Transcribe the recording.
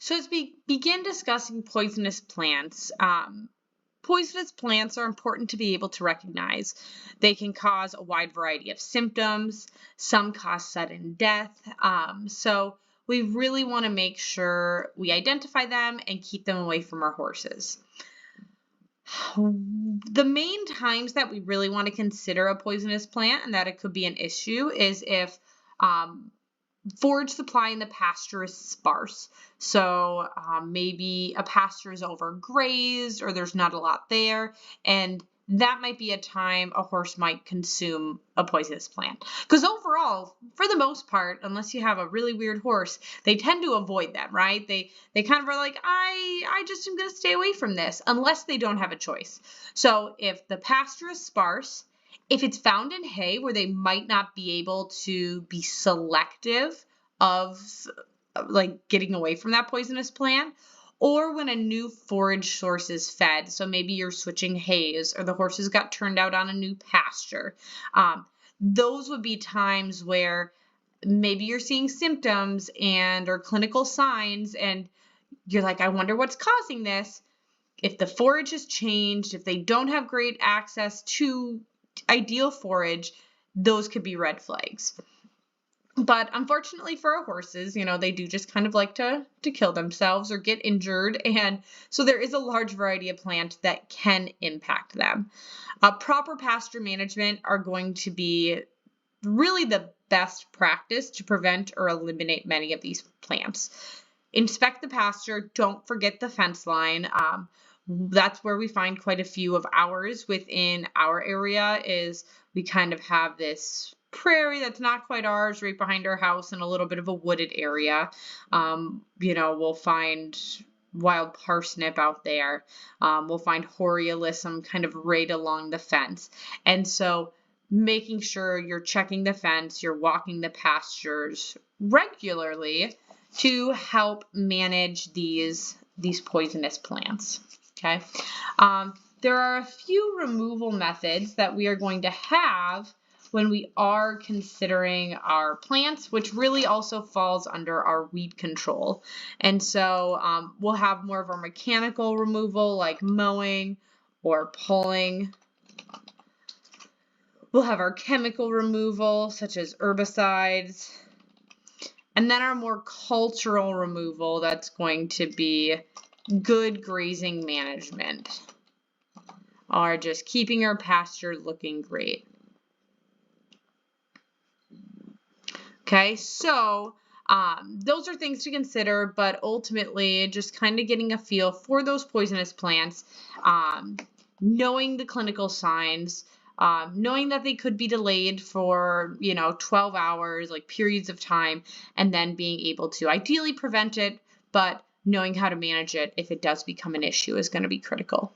So as we begin discussing poisonous plants, poisonous plants are important to be able to recognize. They can cause a wide variety of symptoms. Some cause sudden death. So we really want to make sure we identify them and keep them away from our horses. The main times that we really want to consider a poisonous plant and that it could be an issue is if forage supply in the pasture is sparse. So maybe a pasture is overgrazed or there's not a lot there. And that might be a time a horse might consume a poisonous plant. Because overall, for the most part, unless you have a really weird horse, they tend to avoid them, right? They kind of are like, I just am going to stay away from this unless they don't have a choice. So if the pasture is sparse, if it's found in hay where they might not be able to be selective of like getting away from that poisonous plant, or when a new forage source is fed, so maybe you're switching hays or the horses got turned out on a new pasture, those would be times where maybe you're seeing symptoms and or clinical signs and you're like, I wonder what's causing this. If the forage has changed, if they don't have great access to ideal forage, those could be red flags. But unfortunately for our horses, they do just kind of like to kill themselves or get injured. And so there is a large variety of plants that can impact them. Proper pasture management are going to be really the best practice to prevent or eliminate many of these plants. Inspect the pasture. Don't forget the fence line. That's where we find quite a few of ours within our area. Is we kind of have this prairie that's not quite ours right behind our house and a little bit of a wooded area. We'll find wild parsnip out there. We'll find Horreolism kind of right along the fence. And so making sure you're checking the fence, you're walking the pastures regularly to help manage these poisonous plants. Okay. There are a few removal methods that we are going to have when we are considering our plants, which really also falls under our weed control. And so we'll have more of our mechanical removal like mowing or pulling. We'll have our chemical removal such as herbicides. And then our more cultural removal, that's going to be good grazing management, or just keeping our pasture looking great. Okay, so those are things to consider, but ultimately just kind of getting a feel for those poisonous plants, knowing the clinical signs, knowing that they could be delayed for, 12 hours, like periods of time, and then being able to ideally prevent it, but knowing how to manage it if it does become an issue is going to be critical.